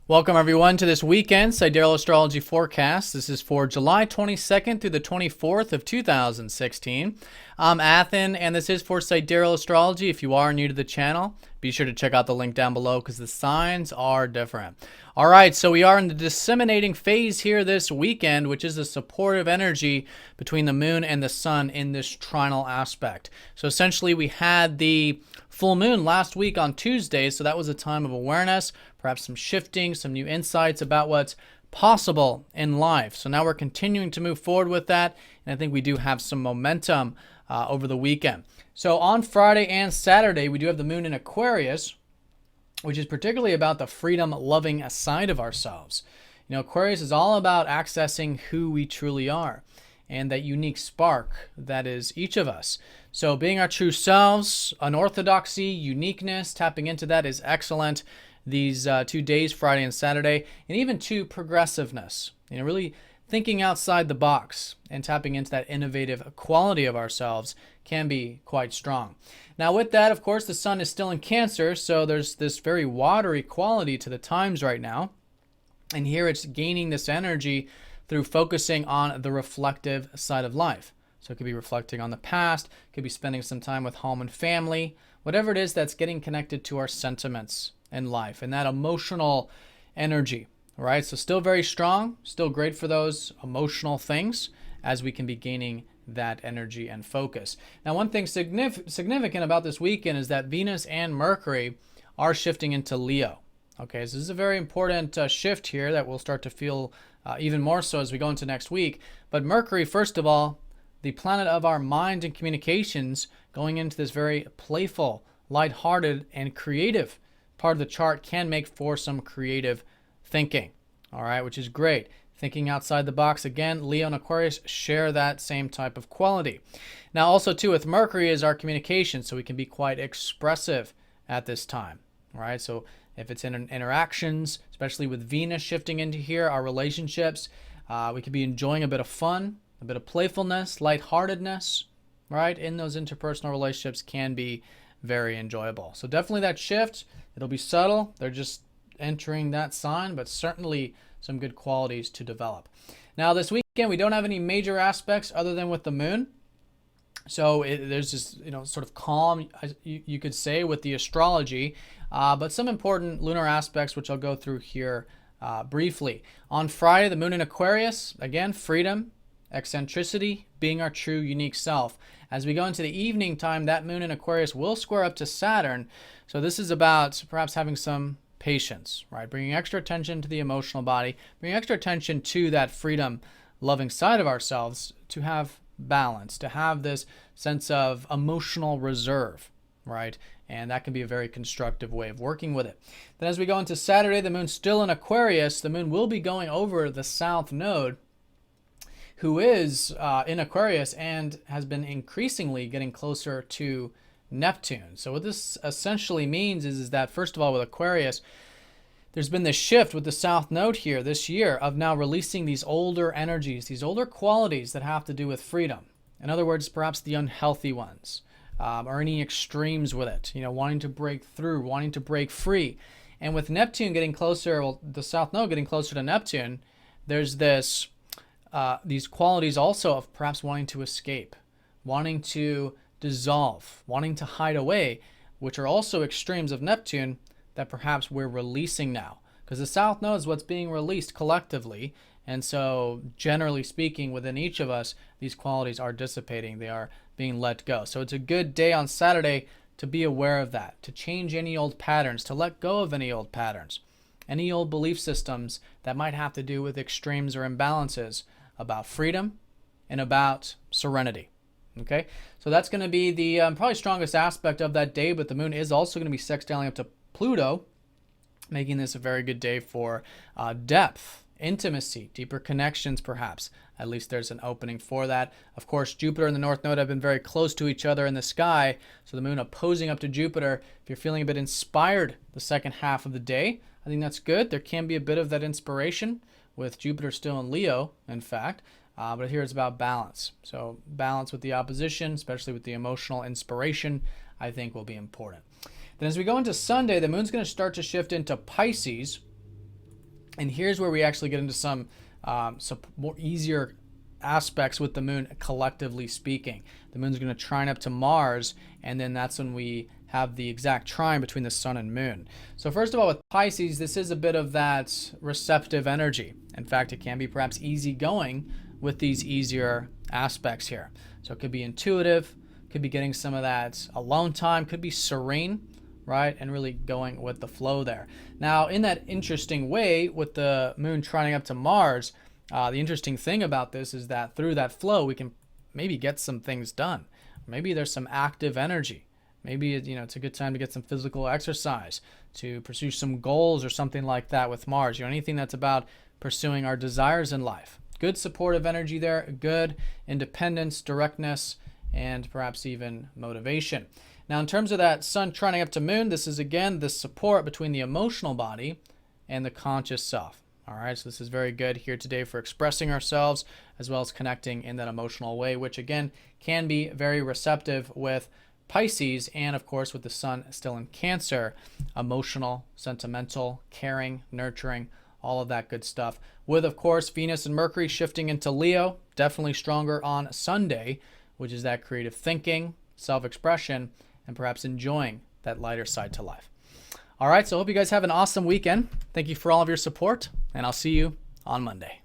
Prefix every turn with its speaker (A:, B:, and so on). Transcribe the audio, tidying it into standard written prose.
A: Welcome everyone to this weekend Sidereal Astrology forecast. This is for July 22nd through the 24th of 2016. I'm Athen, and this is for Sidereal Astrology. If you are new to the channel, be sure to check out the link down below because the signs are different. All right, so we are in the disseminating phase here this weekend, which is the supportive energy between the moon and the sun in this trinal aspect. So essentially we had the full moon last week on Tuesday, so that was a time of awareness, perhaps some shifting, some new insights about what's possible in life. So now we're continuing to move forward with that, and I think we do have some momentum over the weekend. So on Friday and Saturday, we do have the moon in Aquarius, which is particularly about the freedom-loving side of ourselves. You know, Aquarius is all about accessing who we truly are and that unique spark that is each of us. So being our true selves, unorthodoxy, uniqueness, tapping into that is excellent these 2 days, Friday and Saturday, and even to progressiveness. You know, really thinking outside the box and tapping into that innovative quality of ourselves can be quite strong. Now with that, of course, the sun is still in Cancer, so there's this very watery quality to the times right now. And here it's gaining this energy through focusing on the reflective side of life. So it could be reflecting on the past, could be spending some time with home and family, whatever it is that's getting connected to our sentiments in life and that emotional energy, right? So still very strong, still great for those emotional things as we can be gaining that energy and focus. Now, one thing significant about this weekend is that Venus and Mercury are shifting into Leo. Okay, so this is a very important shift here that we'll start to feel even more so as we go into next week. But Mercury, first of all, the planet of our mind and communications, going into this very playful, lighthearted, and creative part of the chart can make for some creative thinking, all right, which is great. Thinking outside the box, again, Leo and Aquarius share that same type of quality. Now, also, too, with Mercury is our communication, so we can be quite expressive at this time, all right? So if it's in interactions, especially with Venus shifting into here, our relationships, we could be enjoying a bit of fun, a bit of playfulness, lightheartedness, right, in those interpersonal relationships can be very enjoyable. So definitely that shift, it'll be subtle. They're just entering that sign, but certainly some good qualities to develop. Now this weekend, we don't have any major aspects other than with the moon. So there's this, sort of calm, you could say, with the astrology, but some important lunar aspects, which I'll go through here briefly. On Friday, the moon in Aquarius, again, freedom, eccentricity, being our true unique self. As we go into the evening time, that moon in Aquarius will square up to Saturn. So this is about perhaps having some patience, right? Bringing extra attention to the emotional body, bringing extra attention to that freedom loving side of ourselves to have balance, to have this sense of emotional reserve, right? And that can be a very constructive way of working with it. Then as we go into Saturday, the moon's still in Aquarius. The moon will be going over the south node, who is in Aquarius and has been increasingly getting closer to Neptune. So what this essentially means is that, first of all, with Aquarius, there's been this shift with the south node here this year of now releasing these older energies, these older qualities that have to do with freedom. In other words, perhaps the unhealthy ones, or any extremes with it, wanting to break through, wanting to break free. And with Neptune getting closer, well, the south node getting closer to Neptune, there's this these qualities also of perhaps wanting to escape, wanting to dissolve, wanting to hide away, which are also extremes of Neptune that perhaps we're releasing now. Because the south node is what's being released collectively, and so generally speaking, within each of us, these qualities are dissipating. They are being let go. So it's a good day on Saturday to be aware of that, to change any old patterns, to let go of any old patterns, any old belief systems that might have to do with extremes or imbalances about freedom and about serenity. Okay, so that's going to be the probably strongest aspect of that day, but the moon is also going to be sextiling up to Pluto, making this a very good day for depth, intimacy, deeper connections perhaps. At least there's an opening for that. Of course, Jupiter and the North Node have been very close to each other in the sky, so the moon opposing up to Jupiter. If you're feeling a bit inspired the second half of the day, I think that's good. There can be a bit of that inspiration with Jupiter still in Leo, in fact. But here it's about balance. So balance with the opposition, especially with the emotional inspiration, I think will be important. Then as we go into Sunday, the moon's going to start to shift into Pisces. And here's where we actually get into some more easier aspects with the moon, collectively speaking. The moon's going to trine up to Mars, and then that's when we have the exact trine between the sun and moon. So first of all, with Pisces, this is a bit of that receptive energy. In fact, it can be perhaps easygoing with these easier aspects here. So it could be intuitive, could be getting some of that alone time, could be serene, right? And really going with the flow there. Now, in that interesting way, with the moon trining up to Mars, the interesting thing about this is that through that flow, we can maybe get some things done. Maybe there's some active energy. Maybe it's a good time to get some physical exercise, to pursue some goals or something like that with Mars. Anything that's about pursuing our desires in life. Good supportive energy there, good independence, directness, and perhaps even motivation. Now, in terms of that sun trining up to moon, this is again the support between the emotional body and the conscious self. All right, so this is very good here today for expressing ourselves as well as connecting in that emotional way, which again can be very receptive with Pisces, and of course with the sun still in Cancer, emotional, sentimental, caring, nurturing, all of that good stuff. With, of course, Venus and Mercury shifting into Leo, definitely stronger on Sunday, which is that creative thinking, self-expression, and perhaps enjoying that lighter side to life. All right, so I hope you guys have an awesome weekend. Thank you for all of your support, and I'll see you on Monday.